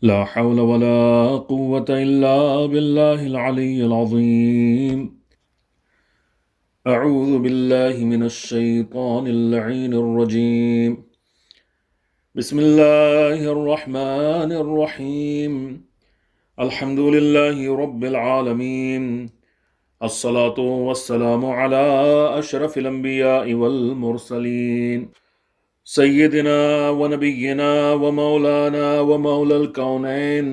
لا حول ولا قوة إلا بالله العلي العظيم. أعوذ بالله من الشيطان اللعين الرجيم. بسم الله الرحمن الرحيم. الحمد لله رب العالمين. الصلاة والسلام على أشرف الأنبياء والمرسلين سيدنا ونبينا ومولانا ومولى الكونين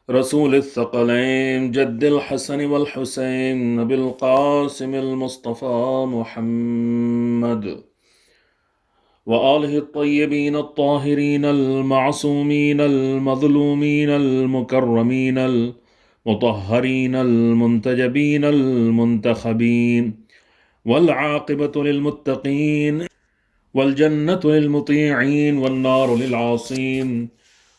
رسول الثقلين جد الحسن والحسين أبي القاسم المصطفى محمد وآله الطيبين الطاهرين المعصومين المظلومين المكرمين المطهرين المنتجبين المنتخبين والعاقبة للمتقين والجنة للمطيعين والنار للعاصين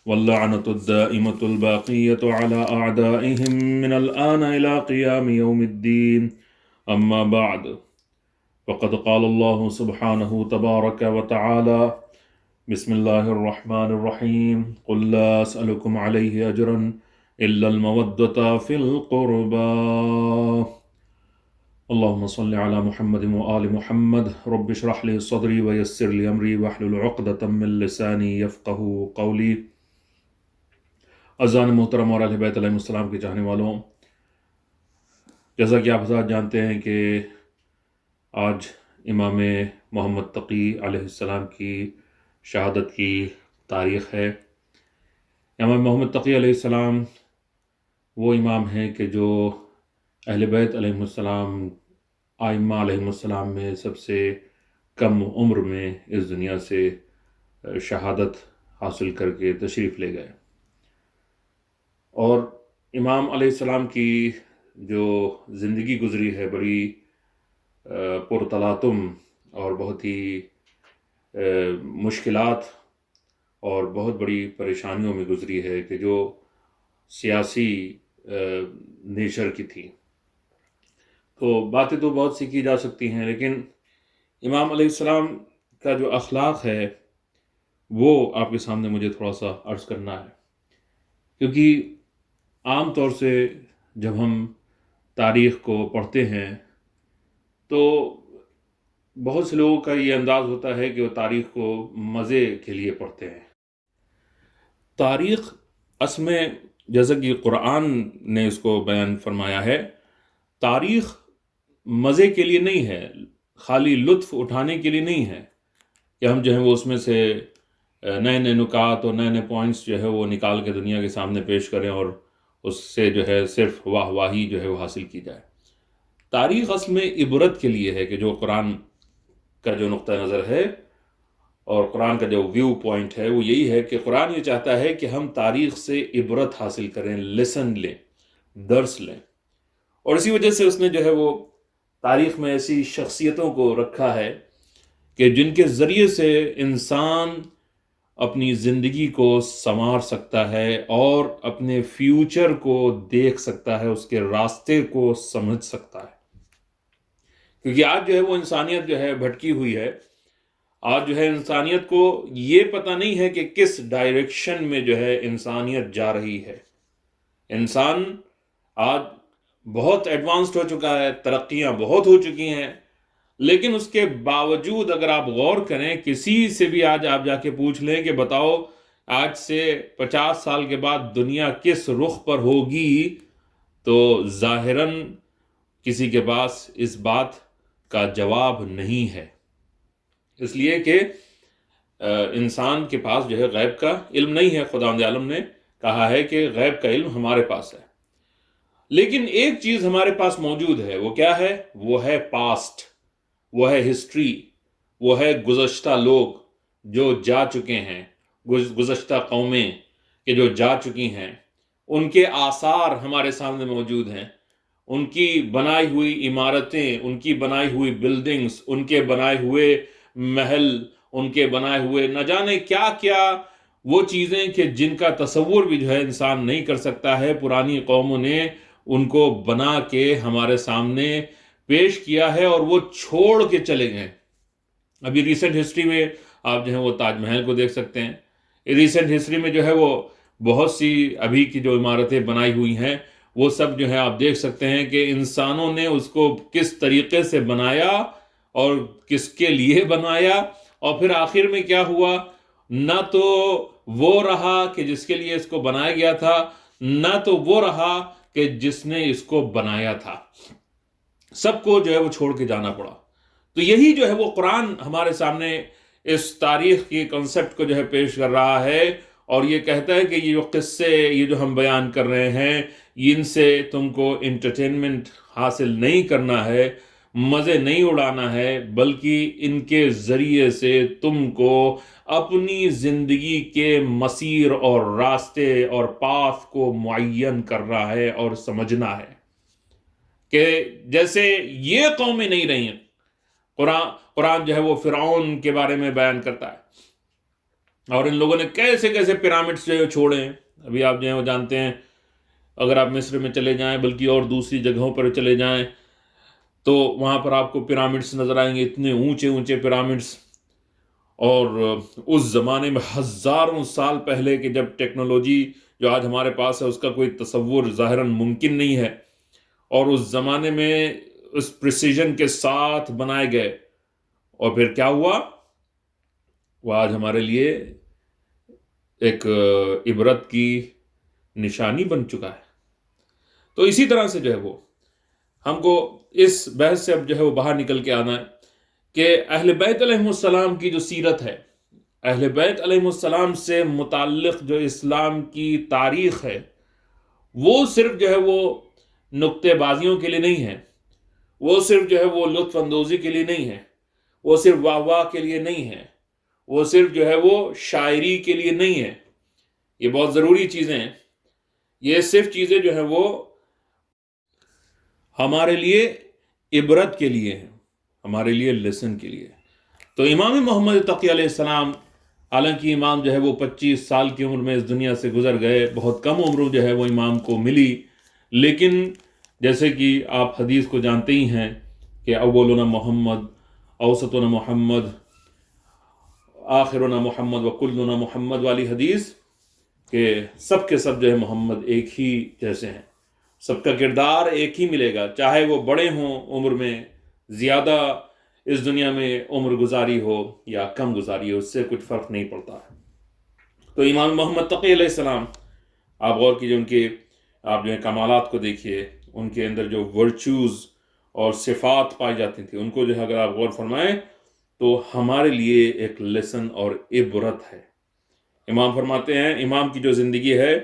واللعنة الدائمة الباقية على أعدائهم من الآن إلى قيام يوم الدين. أما بعد، فقد قال الله سبحانه تبارك وتعالى: بسم الله الرحمن الرحيم. قل لا أسألكم عليه أجرا إلا المودة في القربى. اللهم صل على محمد وآل محمد. رب اشرح لي صدري ويسر لي أمري واحلل عقدة من لساني يفقه قولي. عزیزان محترم اور اہل بیت علیہ السلام کے چاہنے والوں، جیسا کہ آپ حضرات جانتے ہیں کہ آج امام محمد تقی علیہ السلام کی شہادت کی تاریخ ہے۔ امام محمد تقی علیہ السلام وہ امام ہیں کہ جو اہل بیت علیہ السلام، آئمہ علیہ السلام میں سب سے کم عمر میں اس دنیا سے شہادت حاصل کر کے تشریف لے گئے، اور امام علیہ السلام کی جو زندگی گزری ہے بڑی پرتلاطم اور بہت ہی مشکلات اور بہت بڑی پریشانیوں میں گزری ہے، کہ جو سیاسی نیچر کی تھی۔ تو باتیں تو بہت سی کی جا سکتی ہیں، لیکن امام علیہ السلام کا جو اخلاق ہے وہ آپ کے سامنے مجھے تھوڑا سا عرض کرنا ہے، کیونکہ عام طور سے جب ہم تاریخ کو پڑھتے ہیں تو بہت سے لوگوں کا یہ انداز ہوتا ہے کہ وہ تاریخ کو مزے کے لیے پڑھتے ہیں۔ تاریخ اصل میں، جیسا کہ قرآن نے اس کو بیان فرمایا ہے، تاریخ مزے کے لیے نہیں ہے، خالی لطف اٹھانے کے لیے نہیں ہے کہ ہم جو ہے وہ اس میں سے نئے نئے نکات اور نئے نئے پوائنٹس جو ہے وہ نکال کے دنیا کے سامنے پیش کریں اور اس سے جو ہے صرف واہ واہی جو ہے وہ حاصل کی جائے۔ تاریخ اصل میں عبرت کے لیے ہے، کہ جو قرآن کا جو نقطہ نظر ہے اور قرآن کا جو ویو پوائنٹ ہے وہ یہی ہے کہ قرآن یہ چاہتا ہے کہ ہم تاریخ سے عبرت حاصل کریں، لیسن لیں، درس لیں، اور اسی وجہ سے اس نے جو ہے وہ تاریخ میں ایسی شخصیتوں کو رکھا ہے کہ جن کے ذریعے سے انسان اپنی زندگی کو سنوار سکتا ہے اور اپنے فیوچر کو دیکھ سکتا ہے، اس کے راستے کو سمجھ سکتا ہے۔ کیونکہ آج جو ہے وہ انسانیت جو ہے بھٹکی ہوئی ہے، آج جو ہے انسانیت کو یہ پتہ نہیں ہے کہ کس ڈائریکشن میں جو ہے انسانیت جا رہی ہے۔ انسان آج بہت ایڈوانسڈ ہو چکا ہے، ترقیاں بہت ہو چکی ہیں، لیکن اس کے باوجود اگر آپ غور کریں، کسی سے بھی آج آپ جا کے پوچھ لیں کہ بتاؤ آج سے 50 سال کے بعد دنیا کس رخ پر ہوگی، تو ظاہراً کسی کے پاس اس بات کا جواب نہیں ہے، اس لیے کہ انسان کے پاس جو ہے غیب کا علم نہیں ہے۔ خداوند عالم نے کہا ہے کہ غیب کا علم ہمارے پاس ہے، لیکن ایک چیز ہمارے پاس موجود ہے، وہ کیا ہے؟ وہ ہے پاسٹ، وہ ہے ہسٹری، وہ ہے گزشتہ لوگ جو جا چکے ہیں، گزشتہ قومیں کہ جو جا چکی ہیں، ان کے آثار ہمارے سامنے موجود ہیں، ان کی بنائی ہوئی عمارتیں، ان کی بنائی ہوئی بلڈنگز، ان کے بنائے ہوئے محل، ان کے بنائے ہوئے نہ جانے کیا کیا وہ چیزیں کہ جن کا تصور بھی جو ہے انسان نہیں کر سکتا ہے، پرانی قوموں نے ان کو بنا کے ہمارے سامنے پیش کیا ہے اور وہ چھوڑ کے چلے گئے۔ ابھی ریسنٹ ہسٹری میں آپ جو ہے وہ تاج محل کو دیکھ سکتے ہیں، ریسنٹ ہسٹری میں جو ہے وہ بہت سی ابھی کی جو عمارتیں بنائی ہوئی ہیں وہ سب جو ہے آپ دیکھ سکتے ہیں کہ انسانوں نے اس کو کس طریقے سے بنایا اور کس کے لیے بنایا، اور پھر آخر میں کیا ہوا، نہ تو وہ رہا کہ جس کے لیے اس کو بنایا گیا تھا، نہ تو وہ رہا کہ جس نے اس کو بنایا تھا، سب کو جو ہے وہ چھوڑ کے جانا پڑا۔ تو یہی جو ہے وہ قرآن ہمارے سامنے اس تاریخ کی کنسپٹ کو جو ہے پیش کر رہا ہے، اور یہ کہتا ہے کہ یہ جو قصے یہ جو ہم بیان کر رہے ہیں، ان سے تم کو انٹرٹینمنٹ حاصل نہیں کرنا ہے، مزے نہیں اڑانا ہے، بلکہ ان کے ذریعے سے تم کو اپنی زندگی کے مسیر اور راستے اور پاث کو معین کرنا ہے اور سمجھنا ہے کہ جیسے یہ قومیں نہیں رہی ہیں۔ قرآن جو ہے وہ فرعون کے بارے میں بیان کرتا ہے، اور ان لوگوں نے کیسے کیسے پیرامڈز جو ہے چھوڑے ہیں۔ ابھی آپ جو ہے وہ جانتے ہیں، اگر آپ مصر میں چلے جائیں بلکہ اور دوسری جگہوں پر چلے جائیں تو وہاں پر آپ کو پیرامڈز نظر آئیں گے، اتنے اونچے اونچے پیرامڈز، اور اس زمانے میں ہزاروں سال پہلے کہ جب ٹیکنالوجی جو آج ہمارے پاس ہے اس کا کوئی تصور ظاہراً ممکن نہیں ہے، اور اس زمانے میں اس پریسیجن کے ساتھ بنائے گئے، اور پھر کیا ہوا، وہ آج ہمارے لیے ایک عبرت کی نشانی بن چکا ہے۔ تو اسی طرح سے جو ہے وہ ہم کو اس بحث سے اب جو ہے وہ باہر نکل کے آنا ہے کہ اہل بیت علیہ السلام کی جو سیرت ہے، اہل بیت علیہ السلام سے متعلق جو اسلام کی تاریخ ہے، وہ صرف جو ہے وہ نکتے بازیوں کے لیے نہیں ہے، وہ صرف جو ہے وہ لطف اندوزی کے لیے نہیں ہے، وہ صرف واہ واہ کے لیے نہیں ہے، وہ صرف جو ہے وہ شاعری کے لیے نہیں ہے۔ یہ بہت ضروری چیزیں ہیں، یہ صرف چیزیں جو ہیں وہ ہمارے لیے عبرت کے لیے ہیں، ہمارے لیے لیسن کے لیے۔ تو امام محمد تقی علیہ السلام، حالانکہ امام جو ہے وہ 25 سال کی عمر میں اس دنیا سے گزر گئے، بہت کم عمر جو ہے وہ امام کو ملی، لیکن جیسے کہ آپ حدیث کو جانتے ہی ہیں کہ اولنا محمد، اوسطنا محمد، آخرنا محمد وکلنا محمد والی حدیث، کہ سب کے سب جو ہے محمد ایک ہی جیسے ہیں، سب کا کردار ایک ہی ملے گا، چاہے وہ بڑے ہوں عمر میں، زیادہ اس دنیا میں عمر گزاری ہو یا کم گزاری ہو، اس سے کچھ فرق نہیں پڑتا ہے۔ تو امام محمد تقی علیہ السلام، آپ غور کیجئے ان کے، آپ جو ہے کمالات کو دیکھیے، ان کے اندر جو ورچوز اور صفات پائی جاتی تھی، ان کو جو ہے اگر آپ غور فرمائیں تو ہمارے لیے ایک لیسن اور عبرت ہے۔ امام فرماتے ہیں، امام کی جو زندگی ہے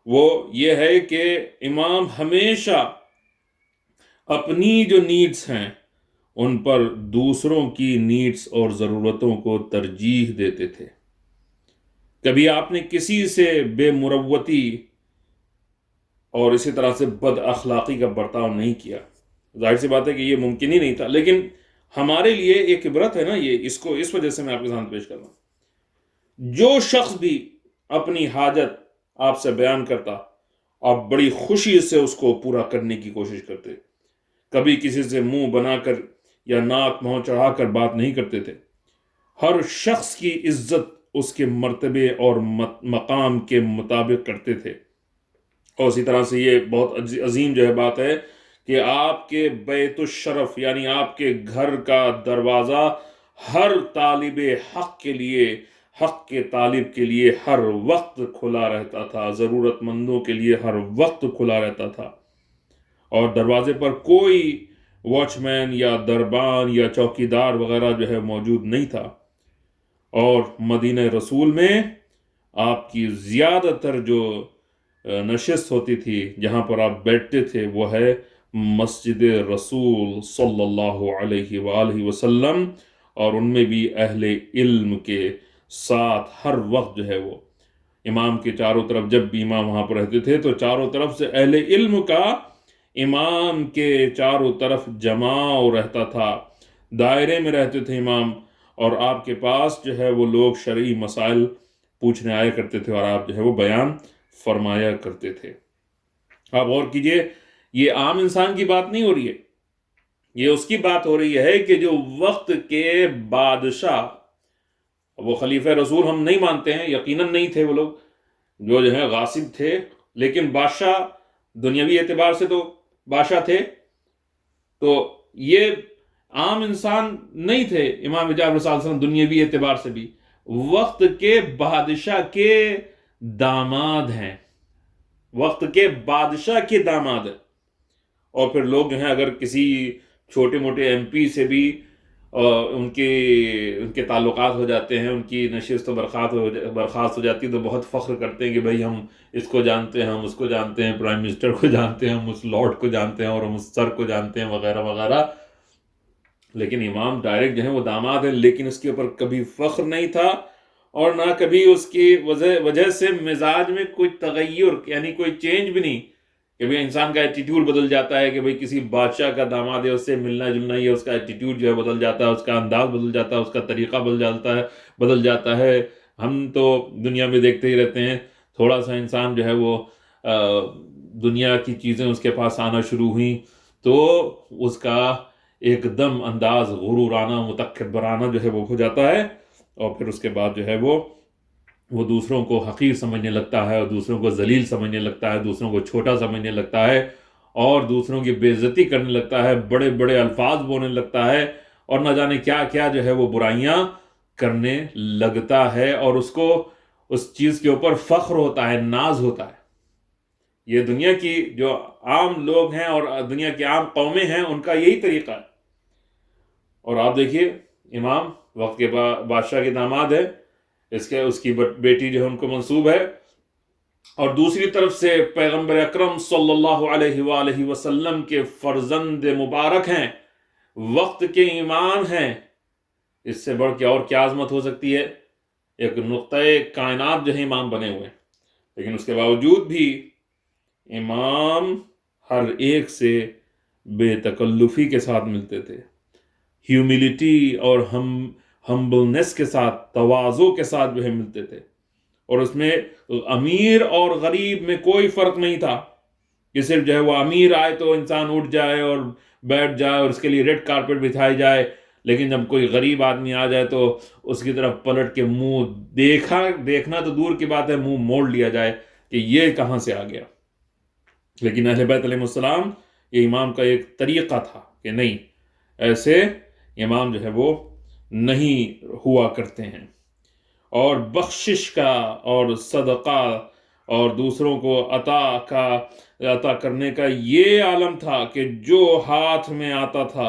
وہ یہ ہے کہ امام ہمیشہ اپنی جو نیڈز ہیں ان پر دوسروں کی نیڈز اور ضرورتوں کو ترجیح دیتے تھے۔ کبھی آپ نے کسی سے بے مروتی اور اسی طرح سے بد اخلاقی کا برتاؤ نہیں کیا۔ ظاہر سی بات ہے کہ یہ ممکن ہی نہیں تھا، لیکن ہمارے لیے ایک عبرت ہے نا، یہ اس کو اس وجہ سے میں آپ کے سامنے پیش کر رہا ہوں۔ جو شخص بھی اپنی حاجت آپ سے بیان کرتا، آپ بڑی خوشی سے اس کو پورا کرنے کی کوشش کرتے، کبھی کسی سے منہ بنا کر یا ناک منہ چڑھا کر بات نہیں کرتے تھے۔ ہر شخص کی عزت اس کے مرتبے اور مقام کے مطابق کرتے تھے، اور اسی طرح سے یہ بہت عظیم جو ہے بات ہے کہ آپ کے بیت الشرف یعنی آپ کے گھر کا دروازہ ہر طالب حق کے لیے، حق کے طالب کے لیے ہر وقت کھلا رہتا تھا، ضرورت مندوں کے لیے ہر وقت کھلا رہتا تھا، اور دروازے پر کوئی واچ مین یا دربان یا چوکیدار وغیرہ جو ہے موجود نہیں تھا۔ اور مدینہ رسول میں آپ کی زیادہ تر جو نشست ہوتی تھی، جہاں پر آپ بیٹھتے تھے، وہ ہے مسجد رسول صلی اللہ علیہ وآلہ وسلم، اور ان میں بھی اہل علم کے ساتھ ہر وقت جو ہے وہ امام کے چاروں طرف، جب بھی امام وہاں پر رہتے تھے تو چاروں طرف سے اہل علم کا امام کے چاروں طرف جماؤ رہتا تھا، دائرے میں رہتے تھے امام، اور آپ کے پاس جو ہے وہ لوگ شرعی مسائل پوچھنے آیا کرتے تھے، اور آپ جو ہے وہ بیان فرمایا کرتے تھے۔ آپ غور کیجئے، یہ عام انسان کی بات نہیں ہو رہی ہے، یہ اس کی بات ہو رہی ہے کہ جو وقت کے بادشاہ، وہ خلیفہ رسول ہم نہیں مانتے ہیں، یقیناً نہیں تھے وہ لوگ، جو ہے غاصب تھے، لیکن بادشاہ دنیاوی اعتبار سے تو بادشاہ تھے، تو یہ عام انسان نہیں تھے۔ امام حجاب صلی اللہ علیہ وسلم دنیاوی اعتبار سے بھی وقت کے بادشاہ کے داماد ہیں، وقت کے بادشاہ کے داماد ہیں۔ اور پھر لوگ جو ہیں اگر کسی چھوٹے موٹے ایم پی سے بھی ان کے تعلقات ہو جاتے ہیں، ان کی نشست و برخاست ہو جاتی ہے، تو بہت فخر کرتے ہیں کہ بھئی ہم اس کو جانتے ہیں، ہم اس کو جانتے ہیں، پرائم منسٹر کو جانتے ہیں، ہم اس لارڈ کو جانتے ہیں، اور ہم اس سر کو جانتے ہیں، وغیرہ وغیرہ۔ لیکن امام ڈائریکٹ جو ہے وہ داماد ہیں، لیکن اس کے اوپر کبھی فخر نہیں تھا، اور نہ کبھی اس کی وجہ سے مزاج میں کوئی تغیر، یعنی کوئی چینج بھی نہیں کہ بھئی انسان کا ایٹیٹیوڈ بدل جاتا ہے کہ بھئی کسی بادشاہ کا داماد ہے، اس سے ملنا جلنا ہی ہے، اس کا ایٹیٹیوڈ جو ہے بدل جاتا ہے، اس کا انداز بدل جاتا ہے، اس کا طریقہ بدل جاتا ہے۔ ہم تو دنیا میں دیکھتے ہی رہتے ہیں، تھوڑا سا انسان جو ہے وہ دنیا کی چیزیں اس کے پاس آنا شروع ہوئیں تو اس کا ایک دم انداز غرورانہ متکبرانہ جو ہے وہ ہو جاتا ہے، اور پھر اس کے بعد جو ہے وہ دوسروں کو حقیر سمجھنے لگتا ہے، اور دوسروں کو ذلیل سمجھنے لگتا ہے، دوسروں کو چھوٹا سمجھنے لگتا ہے، اور دوسروں کی بے عزتی کرنے لگتا ہے، بڑے بڑے الفاظ بولنے لگتا ہے، اور نہ جانے کیا کیا جو ہے وہ برائیاں کرنے لگتا ہے، اور اس کو اس چیز کے اوپر فخر ہوتا ہے، ناز ہوتا ہے۔ یہ دنیا کی جو عام لوگ ہیں اور دنیا کی عام قومیں ہیں، ان کا یہی طریقہ ہے۔ اور آپ دیکھیے امام وقت کے بادشاہ کے داماد ہے، اس کی بیٹی جو ہے ان کو منسوب ہے، اور دوسری طرف سے پیغمبر اکرم صلی اللہ علیہ وآلہ وسلم کے فرزند مبارک ہیں، وقت کے ایمان ہیں۔ اس سے بڑھ کے اور کیا عظمت ہو سکتی ہے؟ ایک نقطۂ کائنات جو ہے امام بنے ہوئے، لیکن اس کے باوجود بھی امام ہر ایک سے بے تکلفی کے ساتھ ملتے تھے، ہیوملٹی اور ہمبلنس کے ساتھ، تواضع کے ساتھ جو ہے ملتے تھے، اور اس میں امیر اور غریب میں کوئی فرق نہیں تھا کہ صرف جو ہے وہ امیر آئے تو انسان اٹھ جائے اور بیٹھ جائے اور اس کے لیے ریڈ کارپٹ بچھائی جائے، لیکن جب کوئی غریب آدمی آ جائے تو اس کی طرف پلٹ کے منہ دیکھنا تو دور کی بات ہے، منہ موڑ لیا جائے کہ یہ کہاں سے آ گیا۔ لیکن اہل بیت علیہ السلام، یہ امام کا ایک طریقہ تھا کہ نہیں، ایسے امام جو ہے وہ نہیں ہوا کرتے ہیں۔ اور بخشش کا اور صدقہ اور دوسروں کو عطا کرنے کا یہ عالم تھا کہ جو ہاتھ میں آتا تھا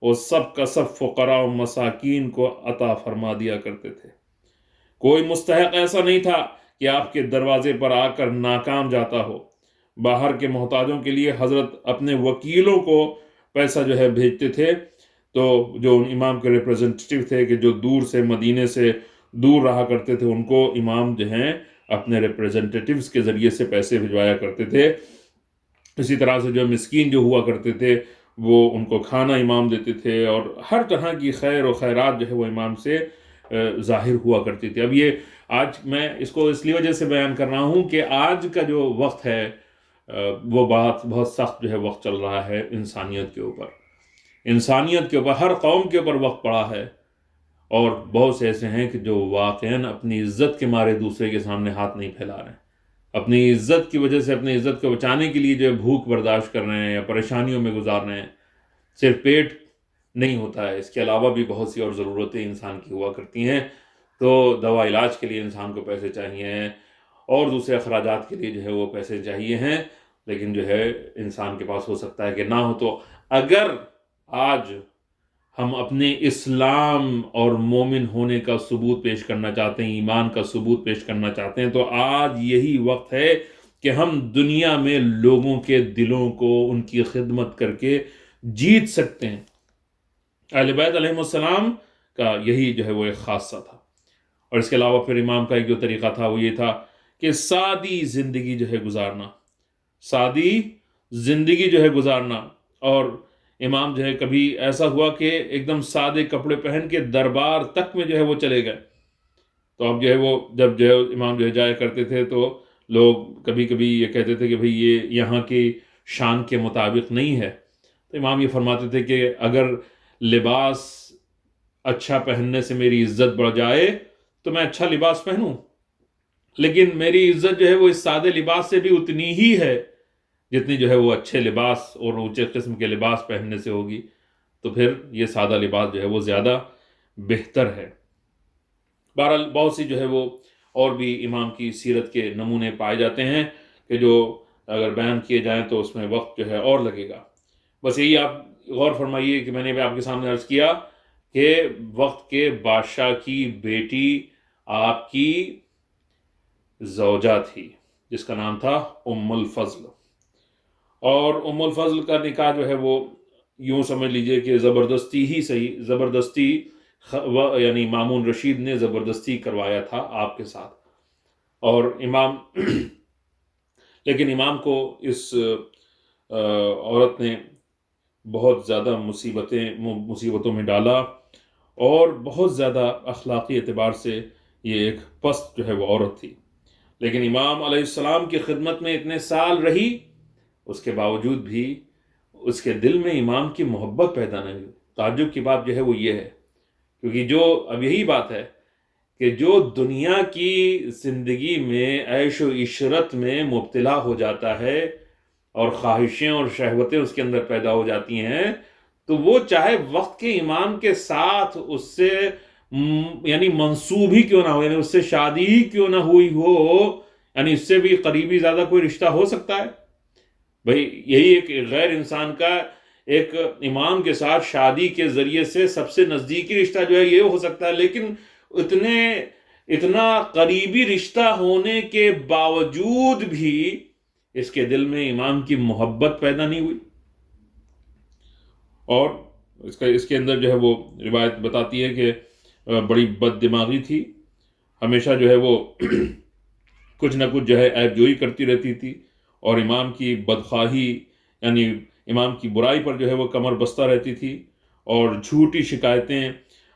وہ سب کا سب فقراء و مساکین کو عطا فرما دیا کرتے تھے۔ کوئی مستحق ایسا نہیں تھا کہ آپ کے دروازے پر آ کر ناکام جاتا ہو۔ باہر کے محتاجوں کے لیے حضرت اپنے وکیلوں کو پیسہ جو ہے بھیجتے تھے، تو جو امام کے ریپریزنٹیٹیو تھے کہ جو دور سے مدینے سے دور رہا کرتے تھے، ان کو امام جو ہیں اپنے ریپریزنٹیٹیوز کے ذریعے سے پیسے بھجوایا کرتے تھے۔ اسی طرح سے جو مسکین جو ہوا کرتے تھے وہ ان کو کھانا امام دیتے تھے، اور ہر طرح کی خیر و خیرات جو ہے وہ امام سے ظاہر ہوا کرتی تھی۔ اب یہ آج میں اس کو اس لیے وجہ سے بیان کر رہا ہوں کہ آج کا جو وقت ہے وہ بہت سخت جو ہے وقت چل رہا ہے انسانیت کے اوپر، ہر قوم کے اوپر وقت پڑا ہے، اور بہت سے ایسے ہیں کہ جو واقعاً اپنی عزت کے مارے دوسرے کے سامنے ہاتھ نہیں پھیلا رہے ہیں، اپنی عزت کی وجہ سے، اپنی عزت کو بچانے کے لیے جو ہے بھوک برداشت کر رہے ہیں یا پریشانیوں میں گزار رہے ہیں۔ صرف پیٹ نہیں ہوتا ہے، اس کے علاوہ بھی بہت سی اور ضرورتیں انسان کی ہوا کرتی ہیں، تو دوا علاج کے لیے انسان کو پیسے چاہیے ہیں، اور دوسرے اخراجات کے لیے جو ہے وہ پیسے چاہیے ہیں، لیکن جو ہے انسان کے پاس ہو سکتا ہے کہ نہ ہو۔ تو اگر آج ہم اپنے اسلام اور مومن ہونے کا ثبوت پیش کرنا چاہتے ہیں، ایمان کا ثبوت پیش کرنا چاہتے ہیں، تو آج یہی وقت ہے کہ ہم دنیا میں لوگوں کے دلوں کو ان کی خدمت کر کے جیت سکتے ہیں۔ اہل بیت علیہ السلام کا یہی جو ہے وہ ایک خاصہ تھا۔ اور اس کے علاوہ پھر امام کا ایک جو طریقہ تھا وہ یہ تھا کہ سادی زندگی جو ہے گزارنا، سادی زندگی جو ہے گزارنا۔ اور امام جو ہے کبھی ایسا ہوا کہ ایک دم سادے کپڑے پہن کے دربار تک میں جو ہے وہ چلے گئے، تو اب جو ہے وہ جب جو ہے امام جو ہے جایا کرتے تھے تو لوگ کبھی کبھی یہ کہتے تھے کہ بھئی یہ یہاں کی شان کے مطابق نہیں ہے، تو امام یہ فرماتے تھے کہ اگر لباس اچھا پہننے سے میری عزت بڑھ جائے تو میں اچھا لباس پہنوں، لیکن میری عزت جو ہے وہ اس سادے لباس سے بھی اتنی ہی ہے جتنی جو ہے وہ اچھے لباس اور اونچے قسم کے لباس پہننے سے ہوگی. تو پھر یہ سادہ لباس جو ہے وہ زیادہ بہتر ہے. بہرحال بہت سی جو ہے وہ اور بھی امام کی سیرت کے نمونے پائے جاتے ہیں کہ جو اگر بیان کیے جائیں تو اس میں وقت جو ہے اور لگے گا. بس یہی آپ غور فرمائیے کہ میں نے بھی آپ کے سامنے عرض کیا کہ وقت کے بادشاہ کی بیٹی آپ کی زوجہ تھی جس کا نام تھا ام الفضل. اور ام الفضل کا نکاح جو ہے وہ یوں سمجھ لیجئے کہ زبردستی ہی صحیح، زبردستی یعنی مامون رشید نے زبردستی کروایا تھا آپ کے ساتھ. اور امام لیکن امام کو اس عورت نے بہت زیادہ مصیبتوں میں ڈالا اور بہت زیادہ اخلاقی اعتبار سے یہ ایک پست جو ہے وہ عورت تھی. لیکن امام علیہ السلام کی خدمت میں اتنے سال رہی، اس کے باوجود بھی اس کے دل میں امام کی محبت پیدا نہیں ہوئی. تعجب کی بات جو ہے وہ یہ ہے، کیونکہ جو اب یہی بات ہے کہ جو دنیا کی زندگی میں عیش و عشرت میں مبتلا ہو جاتا ہے اور خواہشیں اور شہوتیں اس کے اندر پیدا ہو جاتی ہیں، تو وہ چاہے وقت کے امام کے ساتھ اس سے یعنی منسوب ہی کیوں نہ ہو، یعنی اس سے شادی ہی کیوں نہ ہوئی ہو، یعنی اس سے بھی قریبی زیادہ کوئی رشتہ ہو سکتا ہے؟ بھئی یہی ایک غیر انسان کا ایک امام کے ساتھ شادی کے ذریعے سے سب سے نزدیکی رشتہ جو ہے یہ ہو سکتا ہے، لیکن اتنا قریبی رشتہ ہونے کے باوجود بھی اس کے دل میں امام کی محبت پیدا نہیں ہوئی. اور اس کے اندر جو ہے وہ روایت بتاتی ہے کہ بڑی بد دماغی تھی، ہمیشہ جو ہے وہ کچھ نہ کچھ جو ہے عیب جوئی کرتی رہتی تھی، اور امام کی بدخواہی یعنی امام کی برائی پر جو ہے وہ کمر بستہ رہتی تھی، اور جھوٹی شکایتیں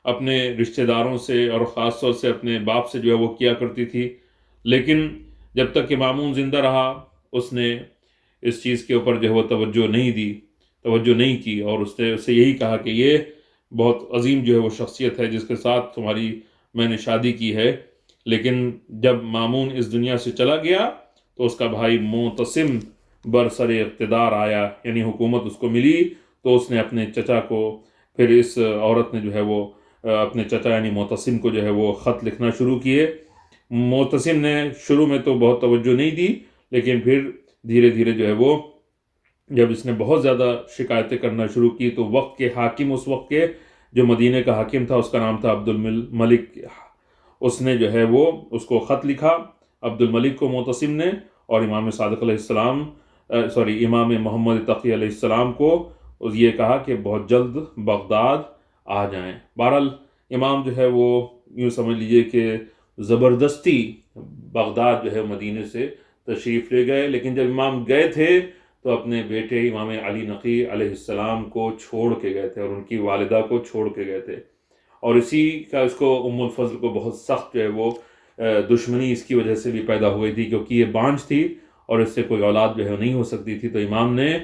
اپنے رشتہ داروں سے اور خاص طور سے اپنے باپ سے جو ہے وہ کیا کرتی تھی. لیکن جب تک کہ مامون زندہ رہا اس نے اس چیز کے اوپر جو ہے وہ توجہ نہیں کی، اور اس سے یہی کہا کہ یہ بہت عظیم جو ہے وہ شخصیت ہے جس کے ساتھ تمہاری میں نے شادی کی ہے. لیکن جب مامون اس دنیا سے چلا گیا تو اس کا بھائی معتصم برسر اقتدار آیا، یعنی حکومت اس کو ملی، تو اس نے اپنے چچا کو، پھر اس عورت نے جو ہے وہ اپنے چچا یعنی معتصم کو جو ہے وہ خط لکھنا شروع کیے. معتصم نے شروع میں تو بہت توجہ نہیں دی، لیکن پھر دھیرے دھیرے جو ہے وہ جب اس نے بہت زیادہ شکایتیں کرنا شروع کی تو وقت کے حاکم، اس وقت کے جو مدینہ کا حاکم تھا اس کا نام تھا عبد الملک، اس نے جو ہے وہ اس کو خط لکھا عبد الملک کو معتصم نے، اور امام صادق علیہ السلام امام محمد تقی علیہ السلام کو یہ کہا کہ بہت جلد بغداد آ جائیں. بہرحال امام جو ہے وہ یوں سمجھ لیجئے کہ زبردستی بغداد جو ہے مدینے سے تشریف لے گئے. لیکن جب امام گئے تھے تو اپنے بیٹے امام علی نقی علیہ السلام کو چھوڑ کے گئے تھے، اور ان کی والدہ کو چھوڑ کے گئے تھے. اور اسی کا اس کو ام الفضل کو بہت سخت جو ہے وہ دشمنی اس کی وجہ سے بھی پیدا ہو گئی تھی، کیونکہ یہ بانجھ تھی اور اس سے کوئی اولاد جو ہے نہیں ہو سکتی تھی. تو امام نے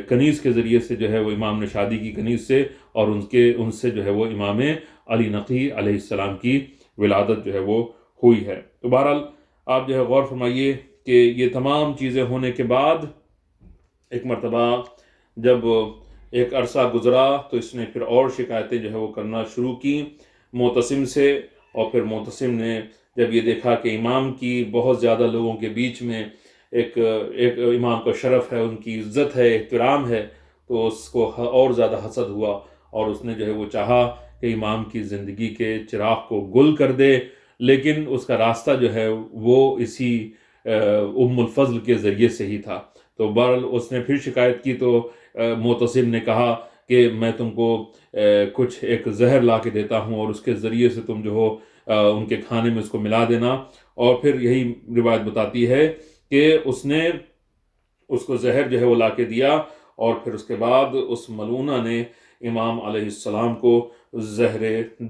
کنیز کے ذریعے سے جو ہے وہ امام نے شادی کی کنیز سے، اور ان سے جو ہے وہ امام علی نقی علیہ السلام کی ولادت جو ہے وہ ہوئی ہے. تو بہرحال آپ جو ہے غور فرمائیے کہ یہ تمام چیزیں ہونے کے بعد ایک مرتبہ جب ایک عرصہ گزرا تو اس نے پھر اور شکایتیں جو ہے وہ کرنا شروع کی معتصم سے. اور پھر معتصم نے جب یہ دیکھا کہ امام کی بہت زیادہ لوگوں کے بیچ میں ایک امام کا شرف ہے، ان کی عزت ہے، احترام ہے، تو اس کو اور زیادہ حسد ہوا، اور اس نے جو ہے وہ چاہا کہ امام کی زندگی کے چراغ کو گل کر دے. لیکن اس کا راستہ جو ہے وہ اسی ام الفضل کے ذریعے سے ہی تھا. تو بہرحال اس نے پھر شکایت کی تو معتصم نے کہا کہ میں تم کو کچھ ایک زہر لا کے دیتا ہوں، اور اس کے ذریعے سے تم جو ہو ان کے کھانے میں اس کو ملا دینا. اور پھر یہی روایت بتاتی ہے کہ اس نے اس کو زہر جو ہے وہ لا کے دیا، اور پھر اس کے بعد اس ملونہ نے امام علیہ السلام کو زہر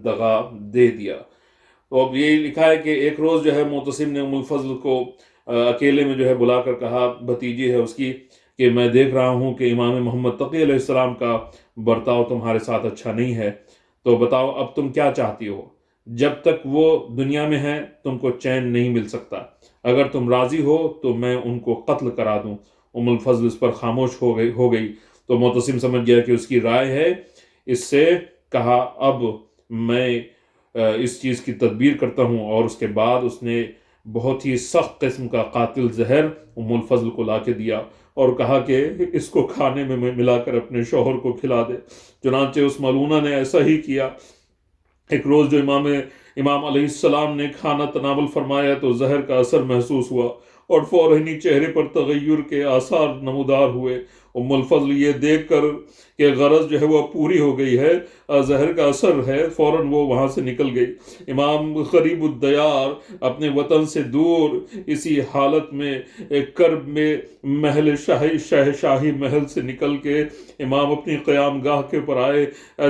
دغا دے دیا. تو اب یہ لکھا ہے کہ ایک روز جو ہے معتصم نے ام الفضل کو اکیلے میں جو ہے بلا کر کہا، بھتیجی ہے اس کی، کہ میں دیکھ رہا ہوں کہ امام محمد تقی علیہ السلام کا برتاؤ تمہارے ساتھ اچھا نہیں ہے، تو بتاؤ اب تم کیا چاہتی ہو؟ جب تک وہ دنیا میں ہیں تم کو چین نہیں مل سکتا، اگر تم راضی ہو تو میں ان کو قتل کرا دوں۔ الفضل اس پر خاموش ہو گئی تو معتصم سمجھ گیا کہ اس کی رائے ہے، اس سے کہا اب میں اس چیز کی تدبیر کرتا ہوں، اور اس کے بعد اس نے بہت ہی سخت قسم کا قاتل زہر الفضل کو لا کے دیا اور کہا کہ اس کو کھانے میں ملا کر اپنے شوہر کو کھلا دے۔ چنانچہ اس ملعونہ نے ایسا ہی کیا۔ ایک روز جو امام علیہ السلام نے کھانا تناول فرمایا تو زہر کا اثر محسوس ہوا اور فوراً ہی چہرے پر تغیر کے آثار نمودار ہوئے۔ الفضل یہ دیکھ کر کہ غرض جو ہے وہ پوری ہو گئی ہے، زہر کا اثر ہے، فوراً وہ وہاں سے نکل گئی۔ امام غریب الدیار اپنے وطن سے دور اسی حالت میں کرب میں محل شاہی محل سے نکل کے امام اپنی قیام گاہ کے پر آئے۔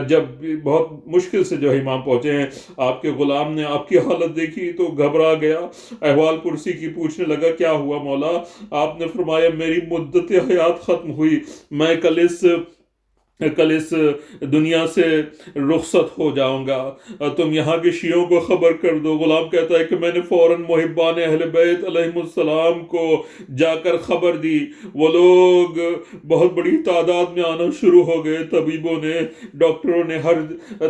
جب بہت مشکل سے جو امام پہنچے ہیں، آپ کے غلام نے آپ کی حالت دیکھی تو گھبرا گیا، احوال پرسی کی پوچھنے لگا کیا ہوا مولا؟ آپ نے فرمایا میری مدت حیات ختم ہوئی، میں کل اس دنیا سے رخصت ہو جاؤں گا، تم یہاں کے شیعوں کو خبر کر دو۔ غلام کہتا ہے کہ میں نے فوراً محبان اہل بیت علیہم السلام کو جا کر خبر دی، وہ لوگ بہت بڑی تعداد میں آنا شروع ہو گئے۔ طبیبوں نے، ڈاکٹروں نے ہر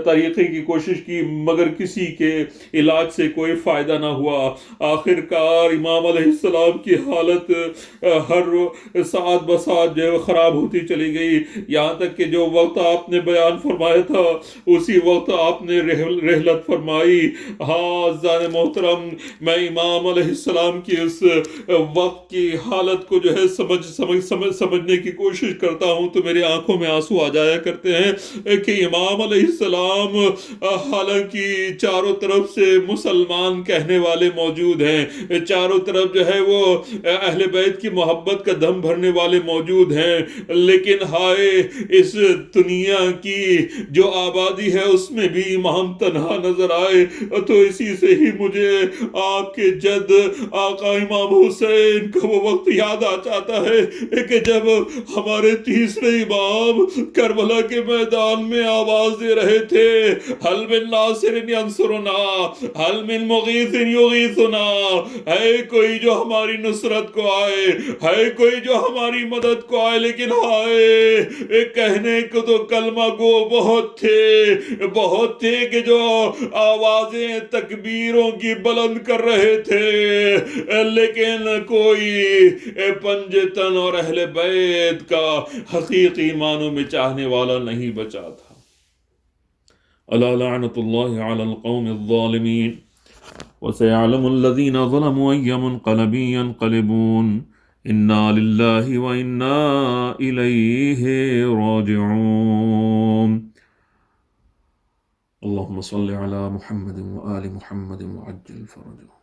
طریقے کی کوشش کی مگر کسی کے علاج سے کوئی فائدہ نہ ہوا۔ آخر کار امام علیہ السلام کی حالت ہر ساتھ بساتھ جو ہے خراب ہوتی چلی گئی، یہاں تک کہ جو وقت آپ نے بیان فرمایا تھا اسی وقت آپ نے رحلت فرمائی۔ ہاں عزیزان محترم، میں امام علیہ السلام کی اس وقت کی حالت کو جو ہے سمجھنے کی کوشش کرتا ہوں تو میری آنکھوں میں آنسو آ جایا کرتے ہیں کہ امام علیہ السلام حالانکہ چاروں طرف سے مسلمان کہنے والے موجود ہیں، چاروں طرف جو ہے وہ اہل بیت کی محبت کا دم بھرنے والے موجود ہیں، لیکن ہائے اس دنیا کی جو آبادی ہے اس میں بھی امام تنہا نظر آئے۔ تو اسی سے ہی مجھے آپ کے جد آقا امام حسین کا وہ وقت یاد آ جاتا ہے کہ جب ہمارے تیسرے امام کربلا کے میدان میں آواز دے رہے تھے حل من ناصر ینصرنا حل من مغیث یغیثنا، ہے کوئی جو ہماری نصرت کو آئے، ہے کوئی جو ہماری مدد کو آئے، لیکن ہائے کہنے کو تو کلمہ گو بہت تھے کہ جو آوازیں تکبیروں کی بلند کر رہے تھے، لیکن کوئی پنجتن اور اہل بیت کا حقیقی معنوں میں چاہنے والا نہیں بچا تھا۔ الا لعنت اللہ علی القوم الظالمین وسيعلم الذين ظلموا أي منقلب ينقلبون إنا لله وإنا إليه راجعون۔ اللهم صل على محمد وآل محمد وعجل فرجهم۔